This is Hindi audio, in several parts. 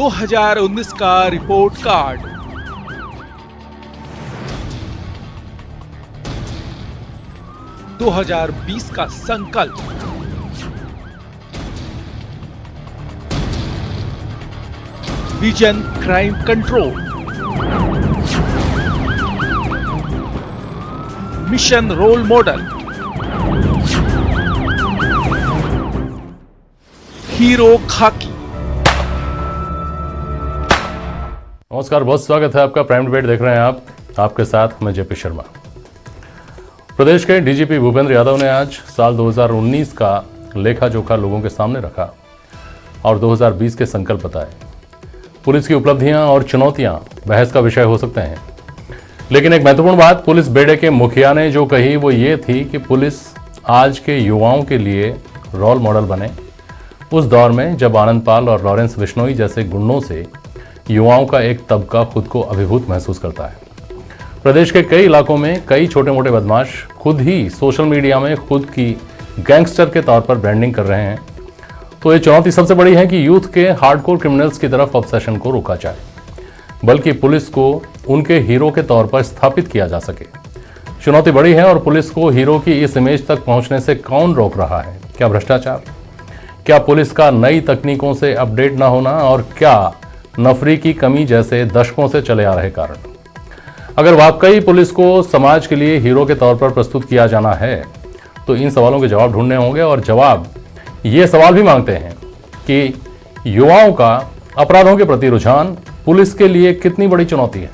2019 का रिपोर्ट कार्ड। दो 2020 का संकल्प। Vision crime control. Mission role model. Hero खाकी। नमस्कार, बहुत स्वागत है आपका। प्राइम डिबेट देख रहे हैं आप। आपके साथ मैं जेपी शर्मा। प्रदेश के डीजीपी भूपेंद्र यादव ने आज साल 2019 का लेखा जोखा लोगों के सामने रखा और 2020 के संकल्प बताए। पुलिस की उपलब्धियां और चुनौतियां बहस का विषय हो सकते हैं, लेकिन एक महत्वपूर्ण बात पुलिस बेड़े के मुखिया ने जो कही वो ये थी कि पुलिस आज के युवाओं के लिए रोल मॉडल बने, उस दौर में जब आनंद पाल और लॉरेंस बिश्नोई जैसे गुंडों से युवाओं का एक तबका खुद को अभिभूत महसूस करता है। प्रदेश के कई इलाकों में कई छोटे मोटे बदमाश खुद ही सोशल मीडिया में खुद की गैंगस्टर के तौर पर ब्रांडिंग कर रहे हैं। तो ये चुनौती सबसे बड़ी है कि यूथ के हार्डकोर क्रिमिनल्स की तरफ ऑब्सेशन को रोका जाए, बल्कि पुलिस को उनके हीरो के तौर पर स्थापित किया जा सके। चुनौती बड़ी है और पुलिस को हीरो की इस इमेज तक पहुंचने से कौन रोक रहा है? क्या भ्रष्टाचार? क्या पुलिस का नई तकनीकों से अपडेट ना होना? और क्या नफरी की कमी जैसे दशकों से चले आ रहे कारण? अगर वाकई पुलिस को समाज के लिए हीरो के तौर पर प्रस्तुत किया जाना है तो इन सवालों के जवाब ढूंढने होंगे। और जवाब ये सवाल भी मांगते हैं कि युवाओं का अपराधों के प्रति रुझान पुलिस के लिए कितनी बड़ी चुनौती है।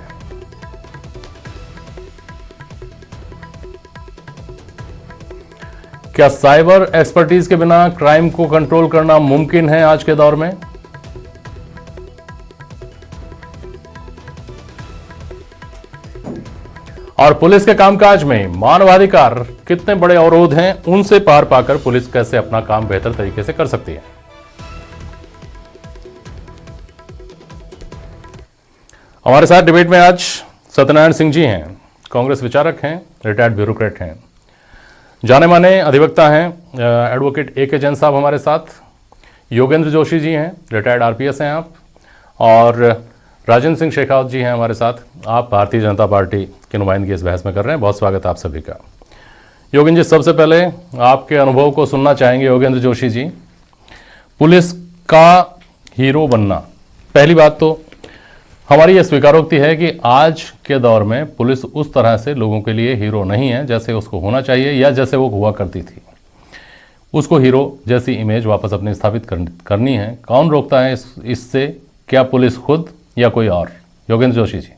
क्या साइबर एक्सपर्टीज के बिना क्राइम को कंट्रोल करना मुमकिन है आज के दौर में? और पुलिस के कामकाज में मानवाधिकार कितने बड़े अवरोध हैं, उनसे पार पाकर पुलिस कैसे अपना काम बेहतर तरीके से कर सकती है? हमारे साथ डिबेट में आज सत्यनारायण सिंह जी हैं। कांग्रेस विचारक हैं, रिटायर्ड ब्यूरोक्रेट हैं, जाने माने अधिवक्ता हैं। Advocate A K. जैन साहब हमारे साथ। योगेंद्र जोशी जी हैं, रिटायर्ड आरपीएस हैं आप। और राजेंद्र सिंह शेखावत जी हैं हमारे साथ। आप भारतीय जनता पार्टी की नुमाइंदगी इस बहस में कर रहे हैं। बहुत स्वागत है आप सभी का। योगेंद्र जी, सबसे पहले आपके अनुभव को सुनना चाहेंगे। योगेंद्र जोशी जी, पुलिस का हीरो बनना, पहली बात तो हमारी यह स्वीकारोक्ति है कि आज के दौर में पुलिस उस तरह से लोगों के लिए हीरो नहीं है जैसे उसको होना चाहिए या जैसे वो हुआ करती थी। उसको हीरो जैसी इमेज वापस अपनी स्थापित करनी है। कौन रोकता है इससे? क्या पुलिस खुद या कोई और? योगेंद्र जोशी जी।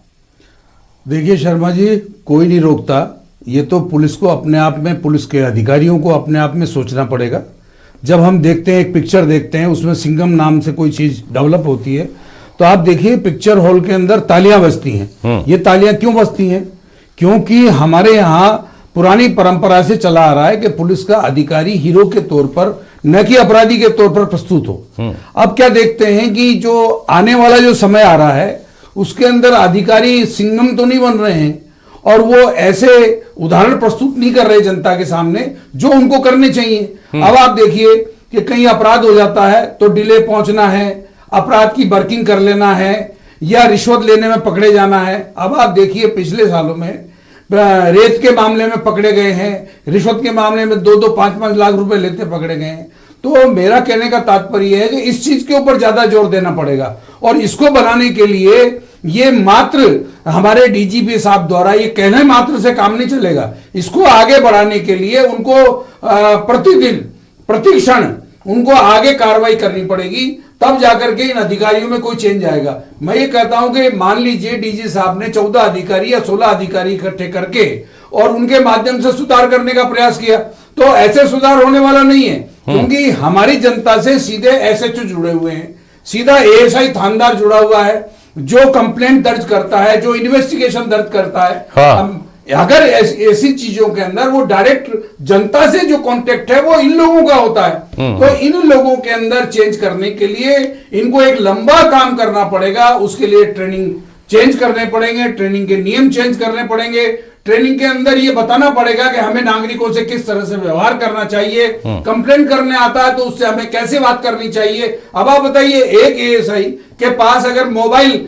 देखिए शर्मा जी, कोई नहीं रोकता। ये तो पुलिस को अपने आप में, पुलिस के अधिकारियों को अपने आप में सोचना पड़ेगा। जब हम देखते हैं, एक पिक्चर देखते हैं, उसमें सिंघम नाम से कोई चीज डेवलप होती है, तो आप देखिए पिक्चर हॉल के अंदर तालियां बजती हैं। ये तालियां क्यों बजती हैं? क्योंकि हमारे यहाँ पुरानी परंपरा से चला आ रहा है कि पुलिस का अधिकारी हीरो के तौर पर, न कि अपराधी के तौर पर प्रस्तुत हो। अब क्या देखते हैं कि जो आने वाला जो समय आ रहा है उसके अंदर अधिकारी सिंघम तो नहीं बन रहे हैं और वो ऐसे उदाहरण प्रस्तुत नहीं कर रहे जनता के सामने जो उनको करने चाहिए। अब आप देखिए कि कहीं अपराध हो जाता है तो डिले पहुंचना है, अपराध की बर्किंग कर लेना है या रिश्वत लेने में पकड़े जाना है। अब आप देखिए पिछले सालों में रेत के मामले में पकड़े गए हैं, रिश्वत के मामले में 2-2, 5-5 लाख रुपए लेते पकड़े गए हैं। तो मेरा कहने का तात्पर्य है कि इस चीज के ऊपर ज्यादा जोर देना पड़ेगा और इसको बनाने के लिए ये मात्र हमारे डीजीपी साहब द्वारा ये कहने मात्र से काम नहीं चलेगा। इसको आगे बढ़ाने के लिए उनको प्रतिदिन, प्रतिक्षण उनको आगे कार्रवाई करनी पड़ेगी, तब जाकर के इन अधिकारियों में कोई चेंज आएगा। मैं ये कहता हूं कि मान लीजिए डीजी साहब ने 14 अधिकारी या 16 अधिकारी इकट्ठे करके और उनके माध्यम से सुधार करने का प्रयास किया, तो ऐसे सुधार होने वाला नहीं है। क्योंकि हमारी जनता से सीधे एसएचओ जुड़े हुए हैं, सीधा एएसआई थानेदार जुड़ा हुआ है, जो कंप्लेंट दर्ज करता है, जो इन्वेस्टिगेशन दर्ज करता है। हाँ। अगर ऐसी चीजों के अंदर वो डायरेक्ट जनता से जो कांटेक्ट है वो इन लोगों का होता है, तो इन लोगों के अंदर चेंज करने के लिए इनको एक लंबा काम करना पड़ेगा। उसके लिए ट्रेनिंग चेंज करने पड़ेंगे, ट्रेनिंग के नियम चेंज करने पड़ेंगे, ट्रेनिंग के अंदर ये बताना पड़ेगा कि हमें नागरिकों से किस तरह से व्यवहार करना चाहिए, कंप्लेंट करने आता है तो उससे हमें कैसे बात करनी चाहिए। अब आप बताइए, एक एएसआई के पास अगर मोबाइल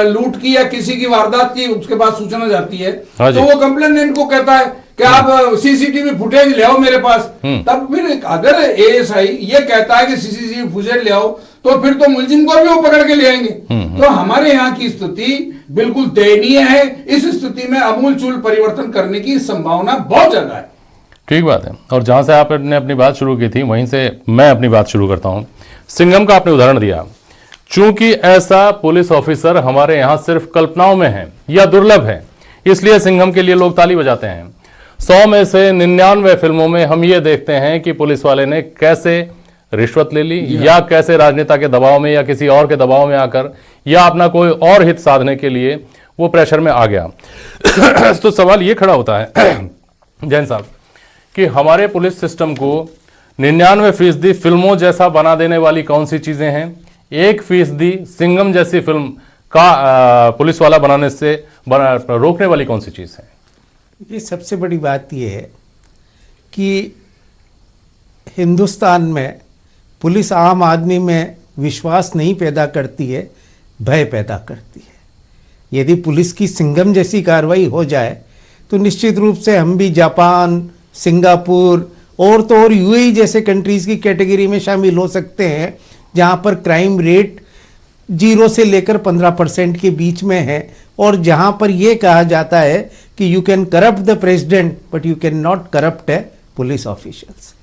लूट की या किसी की वारदात की उसके पास सूचना जाती है तो वो कंप्लेनेंट को कहता है कि आप सीसीटीवी फुटेज ले आओ मेरे पास। तब फिर अगर एएसआई ये कहता है कि सीसीटीवी फुटेज ले आओ तो फिर तो मुलजिम को भी वो पकड़ के ले आएंगे। तो हमारे यहाँ की स्थिति बिल्कुल दयनीय है। इस स्थिति में अमूलचूल परिवर्तन करने की संभावना बहुत ज्यादा है। ठीक बात है। और जहां से आपने अपनी बात शुरू की थी वहीं से मैं अपनी बात शुरू करता हूं। सिंघम का आपने उदाहरण दिया, चूंकि ऐसा पुलिस ऑफिसर हमारे यहां सिर्फ कल्पनाओं में है या दुर्लभ है, इसलिए सिंघम के लिए लोग ताली बजाते हैं। 100 में से 99 फिल्मों में हम ये देखते हैं कि पुलिस वाले ने कैसे रिश्वत ले ली या कैसे राजनेता के दबाव में या किसी और के दबाव में आकर या अपना कोई और हित साधने के लिए वो प्रेशर में आ गया। तो सवाल ये खड़ा होता है जैन साहब कि हमारे पुलिस सिस्टम को 99% फिल्मों जैसा बना देने वाली कौन सी चीजें हैं, 1% सिंघम जैसी फिल्म का पुलिस वाला बनाने से रोकने वाली कौन सी चीज है? ये सबसे बड़ी बात यह है कि हिंदुस्तान में पुलिस आम आदमी में विश्वास नहीं पैदा करती है, भय पैदा करती है। यदि पुलिस की सिंघम जैसी कार्रवाई हो जाए तो निश्चित रूप से हम भी जापान, सिंगापुर और तो और यूएई जैसे कंट्रीज़ की कैटेगरी में शामिल हो सकते हैं जहां पर क्राइम रेट 0 से लेकर 15% के बीच में है और जहां पर यह कहा जाता है कि you can corrupt the president but you can not corrupt A police officials.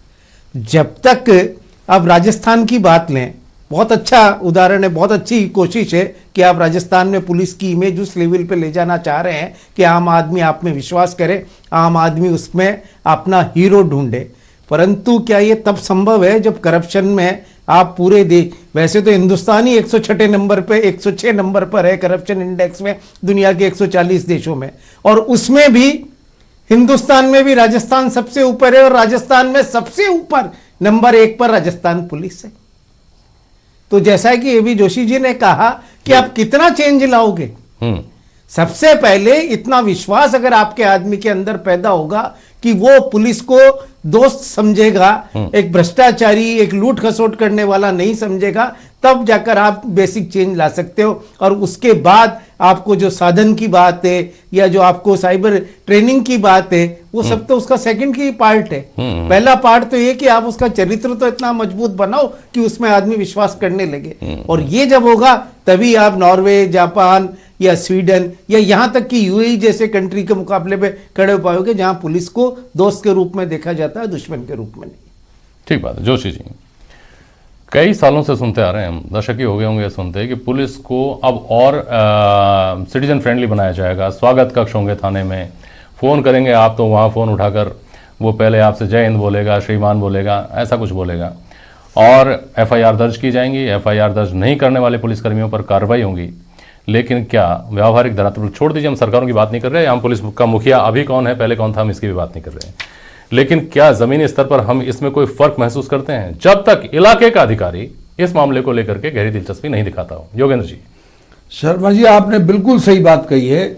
जब तक आप राजस्थान की बात लें, बहुत अच्छा उदाहरण है, बहुत अच्छी कोशिश है कि आप राजस्थान में पुलिस की इमेज उस लेवल पे ले जाना चाह रहे हैं कि आम आदमी आप में विश्वास करे, आम आदमी उसमें अपना हीरो ढूंढे। परंतु क्या ये तब संभव है जब करप्शन में आप पूरे देश, वैसे तो हिंदुस्तान ही 106 नंबर पे 106 नंबर पर है करप्शन इंडेक्स में दुनिया के 140 देशों में, और उसमें भी हिंदुस्तान में भी राजस्थान सबसे ऊपर है और राजस्थान में सबसे ऊपर नंबर 1 पर राजस्थान पुलिस है। तो जैसा कि एबी जोशी जी ने कहा कि आप कितना चेंज लाओगे, सबसे पहले इतना विश्वास अगर आपके आदमी के अंदर पैदा होगा कि वो पुलिस को दोस्त समझेगा, एक भ्रष्टाचारी, एक लूट खसोट करने वाला नहीं समझेगा, तब जाकर आप बेसिक चेंज ला सकते हो। और उसके बाद आपको जो साधन की बात है या जो आपको साइबर ट्रेनिंग की बात है वो सब तो उसका सेकंड की पार्ट है। पहला पार्ट तो ये कि आप उसका चरित्र तो इतना मजबूत बनाओ कि उसमें आदमी विश्वास करने लगे, और ये जब होगा तभी आप नॉर्वे, जापान या स्वीडन या यहां तक कि यूएई जैसे कंट्री के मुकाबले में खड़े हो पाओगे जहां पुलिस को दोस्त के रूप में देखा जाता है, दुश्मन के रूप में नहीं। ठीक बात है जोशी जी। कई सालों से सुनते आ रहे हैं हम, दशक ही हो गए होंगे सुनते कि पुलिस को अब और सिटीजन फ्रेंडली बनाया जाएगा, स्वागत कक्ष होंगे थाने में, फ़ोन करेंगे आप तो वहाँ फ़ोन उठाकर वो पहले आपसे जय हिंद बोलेगा, श्रीमान बोलेगा, ऐसा कुछ बोलेगा, और एफआईआर दर्ज की जाएंगी। एफआईआर दर्ज नहीं करने वाले पुलिसकर्मियों पर कार्रवाई होगी। लेकिन क्या व्यावहारिक धरातल पर, छोड़ दीजिए हम सरकारों की बात नहीं कर रहे हैं, हम पुलिस का मुखिया अभी कौन है, पहले कौन था, हम इसकी भी बात नहीं कर रहे हैं, लेकिन क्या जमीनी स्तर पर हम इसमें कोई फर्क महसूस करते हैं जब तक इलाके का अधिकारी इस मामले को लेकर के गहरी दिलचस्पी नहीं दिखाता हो? योगेंद्र जी। शर्मा जी, आपने बिल्कुल सही बात कही है।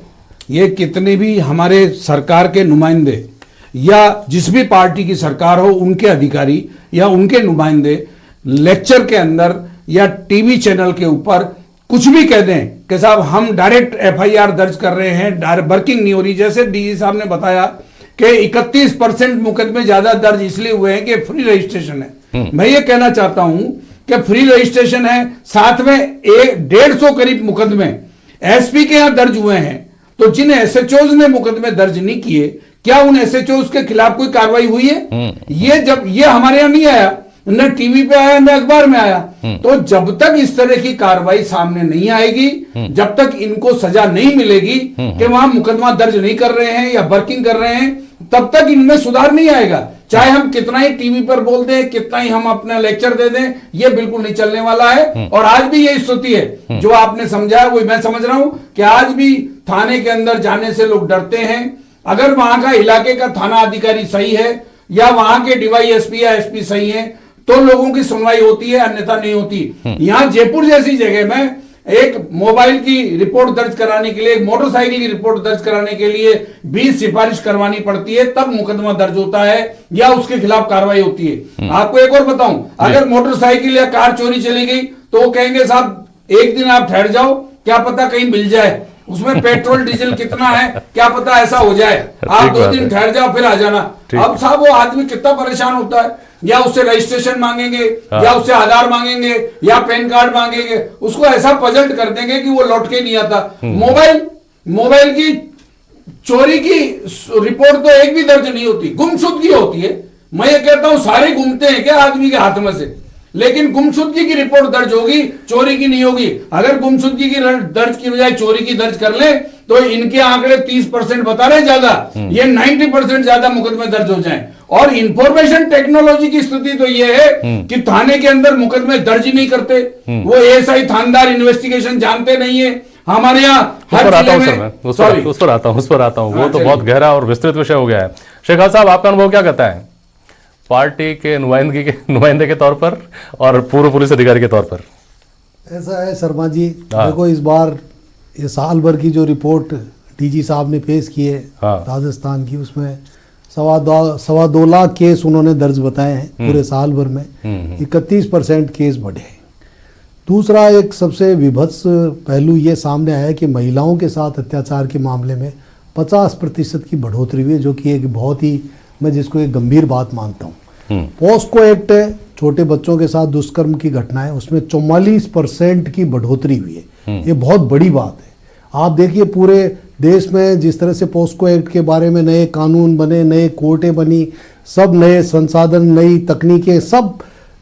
ये कितने भी हमारे सरकार के नुमाइंदे या जिस भी पार्टी की सरकार हो उनके अधिकारी या उनके नुमाइंदे लेक्चर के अंदर या टीवी चैनल के ऊपर कुछ भी कह दें कि साहब हम डायरेक्ट एफआईआर दर्ज कर रहे हैं, वर्किंग नहीं हो रही। जैसे डीजी साहब ने बताया कि 31% मुकदमे ज्यादा दर्ज इसलिए हुए हैं कि फ्री रजिस्ट्रेशन है। मैं ये कहना चाहता हूं कि फ्री रजिस्ट्रेशन है, साथ में 150 करीब मुकदमे एसपी के यहां दर्ज हुए हैं। तो जिन एसएचओज ने मुकदमे दर्ज नहीं किए, क्या उन एसएचओज के खिलाफ कोई कार्रवाई हुई है? ये हमारे यहां नहीं आया, न टीवी पे आया, न अखबार में आया। तो जब तक इस तरह की कार्रवाई सामने नहीं आएगी, जब तक इनको सजा नहीं मिलेगी कि वहां मुकदमा दर्ज नहीं कर रहे हैं या वर्किंग कर रहे हैं, तब तक इनमें सुधार नहीं आएगा। चाहे हम कितना ही टीवी पर बोल दें, कितना ही हम अपना लेक्चर दे दें, ये बिल्कुल नहीं चलने वाला है। और आज भी यही स्थिति है जो आपने समझा, वही मैं समझ रहा हूं कि आज भी थाने के अंदर जाने से लोग डरते हैं। अगर वहां का इलाके का थाना अधिकारी सही है या वहां के डीवाईएसपी या एसपी सही है तो लोगों की सुनवाई होती है, अन्यथा नहीं होती। यहां जयपुर जैसी जगह में एक मोबाइल की रिपोर्ट दर्ज कराने के लिए, एक मोटरसाइकिल की रिपोर्ट दर्ज कराने के लिए 20 सिफारिश करवानी पड़ती है, तब मुकदमा दर्ज होता है या उसके खिलाफ कार्रवाई होती है। आपको एक और बताऊं, अगर मोटरसाइकिल या कार चोरी चली गई तो वो कहेंगे साहब एक दिन आप ठहर जाओ, क्या पता कहीं मिल जाए, उसमें पेट्रोल डीजल कितना है क्या पता ऐसा हो जाए, आप 2 दिन ठहर जाओ फिर आ जाना। अब साहब वो आदमी कितना परेशान होता है, या उससे रजिस्ट्रेशन मांगेंगे, या उससे आधार मांगेंगे, या पैन कार्ड मांगेंगे, उसको ऐसा पजल्ट कर देंगे कि वो लौट के नहीं आता। मोबाइल की चोरी की रिपोर्ट तो एक भी दर्ज नहीं होती, गुमशुदगी होती है। मैं ये कहता हूं सारे घूमते हैं क्या आदमी के हाथ में से, लेकिन गुमशुदगी की रिपोर्ट दर्ज होगी, चोरी की नहीं होगी। अगर गुमशुदगी की दर्ज की बजाय चोरी की दर्ज कर ले तो इनके आंकड़े 30% बता रहे ज्यादा, ये 90% ज्यादा मुकदमे दर्ज हो जाएं। और इंफॉर्मेशन टेक्नोलॉजी की स्थिति तो ये है कि थाने के अंदर मुकदमे दर्ज ही नहीं करते, वो एएसआई थानेदार इन्वेस्टिगेशन जानते नहीं है। हमारे यहाँ हर जिले में उस पर आता हूँ वो तो बहुत गहरा और विस्तृत विषय हो गया है। शेखावत साहब, आपका अनुभव क्या कहता है पार्टी के नुमाइंदे के तौर पर और पूर्व पुलिस अधिकारी के तौर पर? ऐसा है शर्मा जी, देखो इस बार ये साल भर की जो रिपोर्ट डीजी साहब ने पेश की है राजस्थान की, उसमें 2.25 लाख केस उन्होंने दर्ज बताए हैं पूरे साल भर में। 31% केस बढ़े हैं। दूसरा एक सबसे विभत्स पहलू ये सामने आया कि महिलाओं के साथ अत्याचार के मामले में 50% की बढ़ोतरी हुई है, जो कि एक बहुत ही, मैं जिसको एक गंभीर बात मानता हूँ। पोस्को एक्ट है, छोटे बच्चों के साथ दुष्कर्म की घटनाएं, उसमें 44% की बढ़ोतरी हुई है। ये बहुत बड़ी बात है। आप देखिए पूरे देश में जिस तरह से पोस्को एक्ट के बारे में नए कानून बने, नए कोर्टें बनी, सब नए संसाधन, नई तकनीकें, सब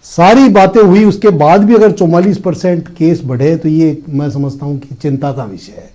सारी बातें हुई, उसके बाद भी अगर 44% केस बढ़े तो ये मैं समझता हूँ कि चिंता का विषय है।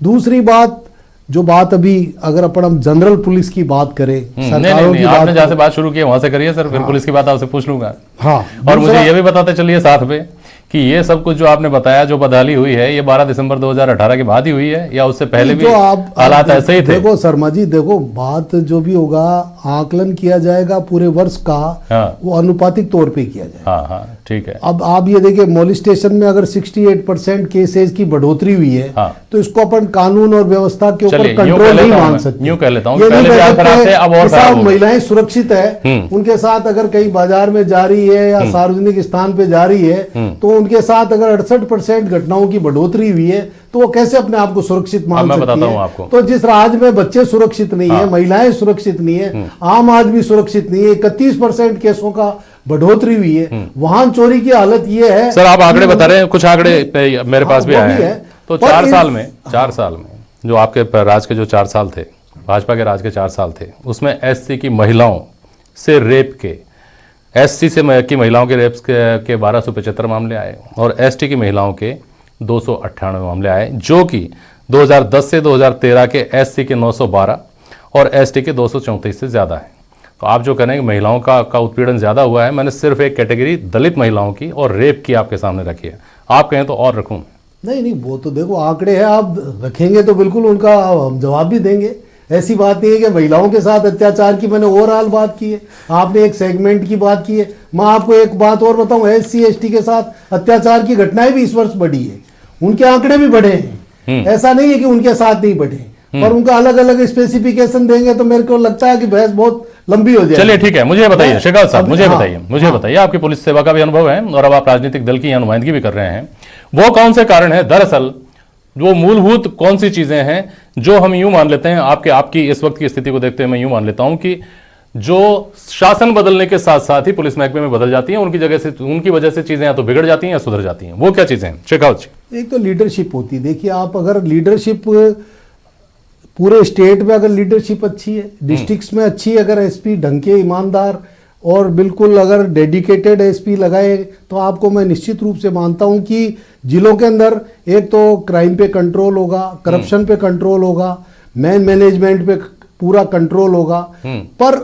दूसरी बात, जो बात अभी अगर अपन हम जनरल पुलिस की बात करें, सरकारों की आपने जहाँ से बात शुरू की वहां से करिए सर, फिर पुलिस की बात आपसे पूछ लूंगा। हाँ, और मुझे ये भी बताते चलिए साथ में कि ये सब कुछ जो आपने बताया, जो बदहाली हुई है, ये 12 दिसंबर 2018 के बाद ही हुई है या उससे पहले भी हालात ऐसे ही थे? देखो शर्मा जी, देखो बात जो भी होगा, आकलन किया जाएगा पूरे वर्ष का, वो अनुपातिक तौर पे किया जाएगा। हाँ, ठीक है। अब आप ये देखिए, मोलिस्टेशन में अगर 68% केसेज की बढ़ोतरी हुई है, तो इसको अपन कानून और व्यवस्था के ऊपर कंट्रोल नहीं मान सकते। यूं कह लेता हूं, महिलाएं सुरक्षित है, उनके साथ अगर कहीं बाजार में जा रही है या सार्वजनिक स्थान पे जा रही है, तो उनके साथ अगर 68% घटनाओं की बढ़ोतरी हुई है, तो वो कैसे अपने आप को सुरक्षित मान सकती है? तो जिस राज्य में बच्चे सुरक्षित नहीं है, महिलाएं सुरक्षित नहीं है, आम आदमी सुरक्षित नहीं है, 31% केसों का बढ़ोतरी हुई है, वाहन चोरी की हालत ये है। सर आप आंकड़े बता रहे हैं, कुछ आंकड़े मेरे पास भी आए हैं। तो 4 साल में जो आपके राज के जो 4 साल थे, भाजपा के राज के 4 साल थे, उसमें एससी की महिलाओं से रेप के, एससी से की महिलाओं के रेप के 1275 मामले आए और एसटी की महिलाओं के 298 मामले आए, जो कि 2010 से 2013 के एससी के 912 और एसटी के 234 से ज़्यादा है। तो आप जो कह रहे हैं कि महिलाओं का उत्पीड़न ज़्यादा हुआ है, मैंने सिर्फ एक कैटेगरी दलित महिलाओं की और रेप की आपके सामने रखी है। आप कहें तो और रखूँ? नहीं, वो तो देखो आंकड़े हैं, आप रखेंगे तो बिल्कुल उनका हम जवाब भी देंगे। ऐसी बात नहीं है कि महिलाओं के साथ अत्याचार की मैंने ओवरऑल बात की है, आपने एक सेगमेंट की बात की है। मैं आपको एक बात और बताऊं, एससी एसटी के साथ अत्याचार की घटनाएं भी इस वर्ष बढ़ी है, उनके आंकड़े भी बढ़े हैं। ऐसा नहीं है कि उनके साथ नहीं बढ़े, पर उनका अलग अलग स्पेसिफिकेशन देंगे तो मेरे को लगता है कि बहस बहुत लंबी हो जाएगी। चलिए ठीक है, मुझे बताइए शेखावत साहब, मुझे बताइए आपकी पुलिस सेवा का भी अनुभव है और अब आप राजनीतिक दल की नुमाइंदगी भी कर रहे हैं, वो कौन से कारण है, दरअसल वो मूलभूत कौन सी चीजें हैं जो हम यूं मान लेते हैं, आपकी इस वक्त की स्थिति को देखते हुए मैं यूं मान लेता हूं कि जो शासन बदलने के साथ साथ ही पुलिस महकमे में बदल जाती हैं, उनकी वजह से चीजें या तो बिगड़ जाती हैं या सुधर जाती हैं, वो क्या चीजें हैं शेखावत जी? एक तो लीडरशिप होती है। देखिए आप अगर लीडरशिप पूरे स्टेट में अगर लीडरशिप अच्छी है, डिस्ट्रिक्ट्स में अच्छी है, अगर एसपी ढंग के ईमानदार और बिल्कुल अगर डेडिकेटेड एसपी लगाए, तो आपको मैं निश्चित रूप से मानता हूं कि जिलों के अंदर एक तो क्राइम पे कंट्रोल होगा, करप्शन पे कंट्रोल होगा, मैनेजमेंट पे पूरा कंट्रोल होगा। पर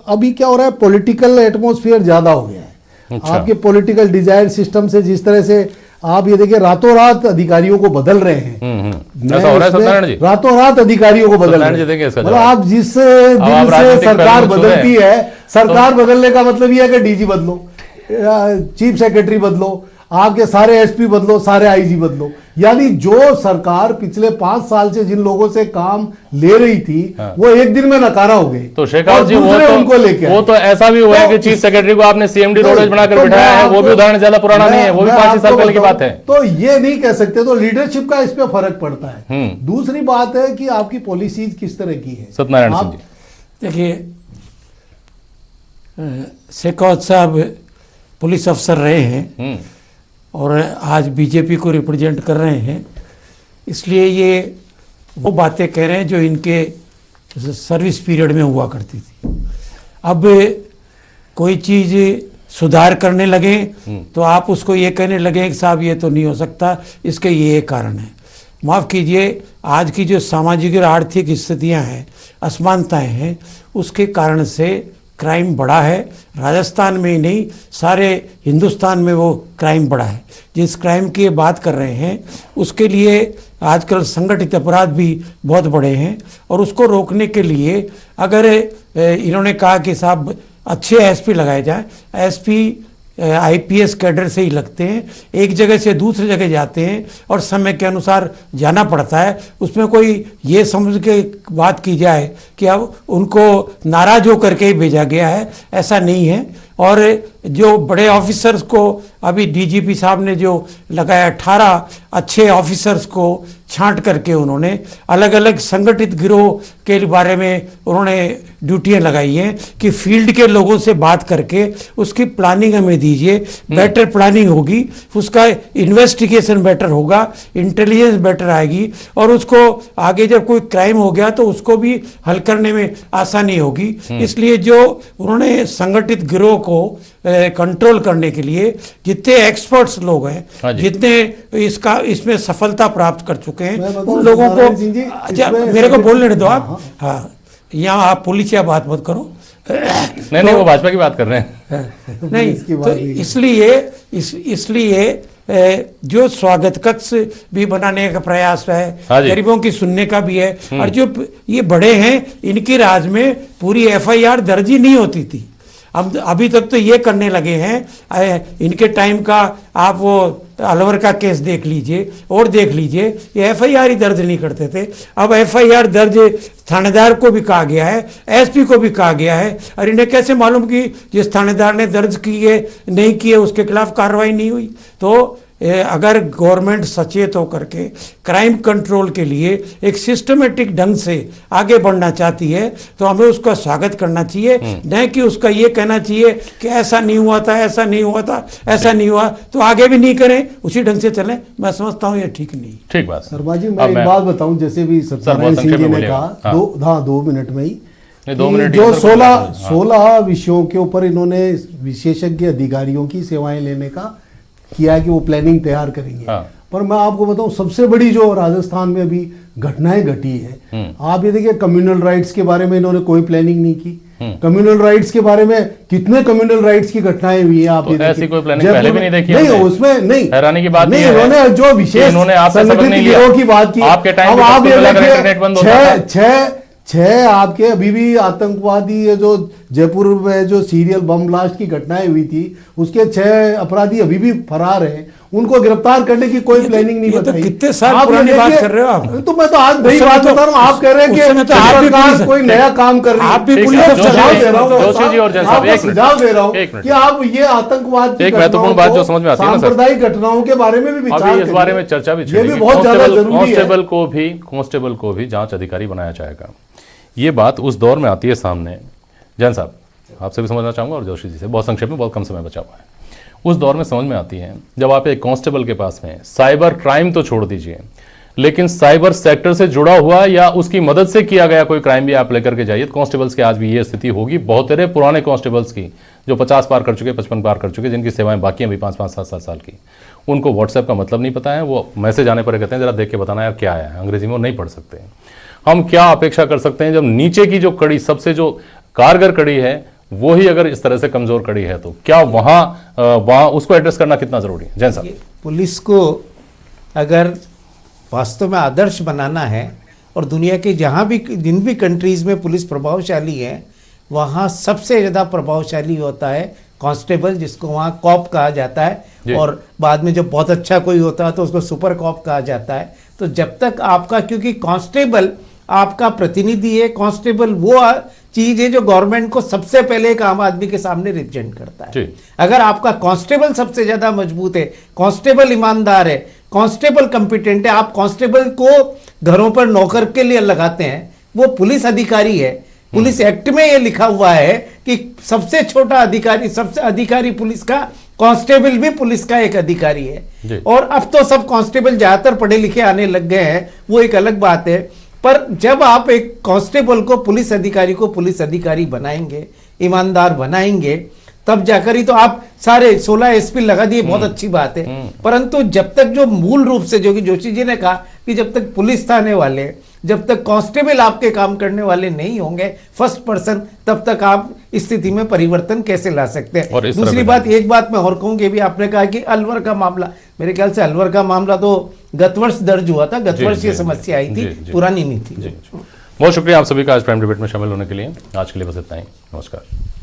अभी क्या हो रहा है, पॉलिटिकल एटमॉस्फेयर ज्यादा हो गया है। अच्छा। आपके पॉलिटिकल डिजायर सिस्टम से जिस तरह से आप ये देखिए रातों रात अधिकारियों को बदल रहे हैं, ऐसा हो रहा है सत्यनारायण जी, रातों रात अधिकारियों को बदल रहे हैं। मतलब आप जिस दिन से सरकार बदलती है, सरकार बदलने का मतलब यह है कि डीजी बदलो, चीफ सेक्रेटरी बदलो, आपके सारे एसपी बदलो, सारे आईजी बदलो। यानी जो सरकार पिछले 5 साल से जिन लोगों से काम ले रही थी, वो एक दिन में नकारा हो गए। तो शेखावत जी, वो तो ऐसा भी हुआ है कि चीफ सेक्रेटरी को आपने सीएमडी रोडवेज बनाकर बिठाया है, वो भी उदाहरण ज्यादा पुराना नहीं है, वो भी 5 साल पहले की बात है। तो ये नहीं कह सकते, तो लीडरशिप का इस पे फर्क पड़ता है। दूसरी बात है कि आपकी पॉलिसीज किस तरह की है। सत्यनारायण सिंह जी, देखिए, शेखावत साहब पुलिस अफसर रहे हैं और आज बीजेपी को रिप्रेजेंट कर रहे हैं, इसलिए ये वो बातें कह रहे हैं जो इनके सर्विस पीरियड में हुआ करती थी। अब कोई चीज़ सुधार करने लगे तो आप उसको ये कहने लगे कि साहब ये तो नहीं हो सकता, इसके ये कारण है। माफ़ कीजिए, आज की जो सामाजिक और आर्थिक स्थितियां हैं, असमानताएं हैं, उसके कारण से क्राइम बढ़ा है। राजस्थान में ही नहीं, सारे हिंदुस्तान में वो क्राइम बढ़ा है। जिस क्राइम की बात कर रहे हैं उसके लिए आजकल संगठित अपराध भी बहुत बढ़े हैं, और उसको रोकने के लिए अगर इन्होंने कहा कि साहब अच्छे एसपी लगाए जाए, एसपी आईपीएस कैडर से ही लगते हैं, एक जगह से दूसरी जगह जाते हैं और समय के अनुसार जाना पड़ता है। उसमें कोई ये समझ के बात की जाए कि अब उनको नाराज होकर के ही भेजा गया है, ऐसा नहीं है। और जो बड़े ऑफिसर्स को अभी डीजीपी साहब ने जो लगाया, 18 अच्छे ऑफिसर्स को छांट करके उन्होंने अलग अलग संगठित गिरोह के बारे में उन्होंने ड्यूटियां लगाई हैं कि फील्ड के लोगों से बात करके उसकी प्लानिंग हमें दीजिए, बेटर प्लानिंग होगी, उसका इन्वेस्टिगेशन बेटर होगा, इंटेलिजेंस बेटर आएगी, और उसको आगे जब कोई क्राइम हो गया तो उसको भी हल करने में आसानी होगी। इसलिए जो उन्होंने संगठित गिरोह को कंट्रोल करने के लिए जितने एक्सपर्ट्स लोग हैं, जितने इसमें सफलता प्राप्त कर चुके हैं, उन लोगों को, अच्छा मेरे को बोलने दो आप। हाँ, यहाँ आप पुलिस या बात मत करो। नहीं, वो भाजपा की बात कर रहे हैं। नहीं, तो इसलिए जो स्वागत कक्ष भी बनाने का प्रयास है, गरीबों की सुनने का भी है, और जो ये बड़े हैं इनकी राज में पूरी एफआईआर दर्ज ही नहीं होती थी। अब अभी तक तो ये करने लगे हैं, इनके टाइम का आप वो अलवर का केस देख लीजिए और देख लीजिए, ये एफआईआर ही दर्ज नहीं करते थे। अब एफआईआर दर्ज थानेदार को भी कहा गया है, एसपी को भी कहा गया है, और इन्हें कैसे मालूम कि जिस थानेदार ने दर्ज किए नहीं किए उसके खिलाफ कार्रवाई नहीं हुई। तो अगर गवर्नमेंट सचेत होकर के क्राइम कंट्रोल के लिए एक सिस्टमेटिक ढंग से आगे बढ़ना चाहती है तो हमें उसका स्वागत करना चाहिए, न कि उसका ये कहना चाहिए कि ऐसा नहीं हुआ था, ऐसा नहीं हुआ था, ऐसा नहीं हुआ, तो आगे भी नहीं करें, उसी ढंग से चलें। मैं समझता हूँ ये ठीक नहीं। ठीक बात शर्मा जी, मैं एक बात बताऊं, जैसे भी सत्यनारायण सिंह जी ने कहा, 2 मिनट में ही, जो 16 विषयों के ऊपर इन्होंने विशेषज्ञ अधिकारियों की सेवाएं लेने का किया है कि वो प्लानिंग तैयार करेंगे। पर मैं आपको बताऊं, सबसे बड़ी जो राजस्थान में अभी घटनाएं घटी है, आप ये देखिए, कम्युनल राइट्स के बारे में इन्होंने कोई प्लानिंग नहीं की। कम्युनल राइट्स के बारे में कितने कम्युनल राइट्स की घटनाएं हुई है, आप तो ऐसी कोई प्लानिंग पहले भी नहीं देखी? नहीं, उसमें नहीं, हैरानी की बात नहीं, इन्होंने जो विशेष संगठित गिरोह की बात की, आपके टाइम अब आप ये इंटरनेट बंद होता था। 6 आपके अभी भी आतंकवादी, ये जो जयपुर में जो सीरियल बम ब्लास्ट की घटनाएं हुई थी, उसके 6 अपराधी अभी भी फरार हैं। उनको गिरफ्तार करने की कोई प्लानिंग नहीं बताई। कितने साल पुरानी बात कर रहे हो आप? तो मैं तो आज नई बात बता रहा हूँ, आप कह रहे हैं कि सरकार कोई नया काम कर रही है। आप भी पुलिस सुझाव दे रहा हूँ, आपको सुझाव दे रहा हूँ कि आप ये आतंकवाद एक महत्वपूर्ण बात जो समझ में आती है ना, सांप्रदायिक घटनाओं के बारे में भी विचार, इस बारे में चर्चा भी ये भी बहुत ज्यादा जरूरी है। कांस्टेबल को भी जांच अधिकारी बनाया जाएगा। ये बात उस दौर में आती है सामने। जैन साहब, आपसे भी समझना चाहूंगा और जोशी जी से, बहुत संक्षेप में, बहुत कम समय बचा हुआ है। उस दौर में समझ में आती है जब आप एक कांस्टेबल के पास में साइबर क्राइम तो छोड़ दीजिए, लेकिन साइबर सेक्टर से जुड़ा हुआ या उसकी मदद से किया गया कोई क्राइम भी आप लेकर के जाइए। कांस्टेबल्स की आज भी ये स्थिति होगी, बहुत तेरे पुराने कांस्टेबल्स की जो 50 पार कर चुके, 55 पार कर चुके, जिनकी सेवाएं बाकी हैं अभी 5-5, 7-7 साल की, उनको व्हाट्सएप का मतलब नहीं पता है। वो मैसेज आने पर कहते हैं जरा देख के बताना यार क्या आया है, अंग्रेजी में वो नहीं पढ़ सकते। हम क्या अपेक्षा कर सकते हैं जब नीचे की जो कड़ी, सबसे जो कारगर कड़ी है, वो ही अगर इस तरह से कमजोर कड़ी है, तो क्या वहां उसको एड्रेस करना कितना जरूरी है? जैन साहब, पुलिस को अगर वास्तव में आदर्श बनाना है और दुनिया के जहां भी, जिन भी कंट्रीज में पुलिस प्रभावशाली है, वहां सबसे ज़्यादा प्रभावशाली होता है कांस्टेबल, जिसको वहाँ कॉप कहा जाता जी। है, और बाद में जब बहुत अच्छा कोई होता है तो उसको सुपर कॉप कहा जाता है। तो जब तक आपका, क्योंकि कांस्टेबल आपका प्रतिनिधि है, कांस्टेबल वो चीज है जो गवर्नमेंट को सबसे पहले एक आम आदमी के सामने रिप्रेजेंट करता है। जी। अगर आपका कांस्टेबल सबसे ज्यादा मजबूत है, कांस्टेबल ईमानदार है, कांस्टेबल कंपिटेंट है, आप कांस्टेबल को घरों पर नौकर के लिए लगाते हैं, वो पुलिस अधिकारी है। पुलिस एक्ट में ये लिखा हुआ है कि सबसे छोटा अधिकारी, सबसे अधिकारी पुलिस का, कांस्टेबल भी पुलिस का एक अधिकारी जी। है। और अब तो सब कांस्टेबल ज्यादातर पढ़े लिखे आने लग गए हैं, वो एक अलग बात है। पर जब आप एक कांस्टेबल को, पुलिस अधिकारी को पुलिस अधिकारी बनाएंगे, ईमानदार बनाएंगे, तब जाकर ही तो आप सारे 16 एसपी लगा दिए, बहुत अच्छी बात है। परंतु जब तक जो मूल रूप से, जो कि जोशी जी ने कहा कि जब तक पुलिस थाने वाले, जब तक कांस्टेबल आपके काम करने वाले नहीं होंगे फर्स्ट पर्सन, तब तक आप इस स्थिति में परिवर्तन कैसे ला सकते हैं। दूसरी बात, एक बात मैं और कहूंगी भी, आपने कहा कि अलवर का मामला, मेरे ख्याल से अलवर का मामला तो गत वर्ष दर्ज हुआ था, गत वर्ष ये समस्या आई थी, पुरानी नहीं थी। बहुत शुक्रिया आप सभी का आज प्राइम डिबेट में शामिल होने के लिए। आज के लिए बस इतना ही, नमस्कार।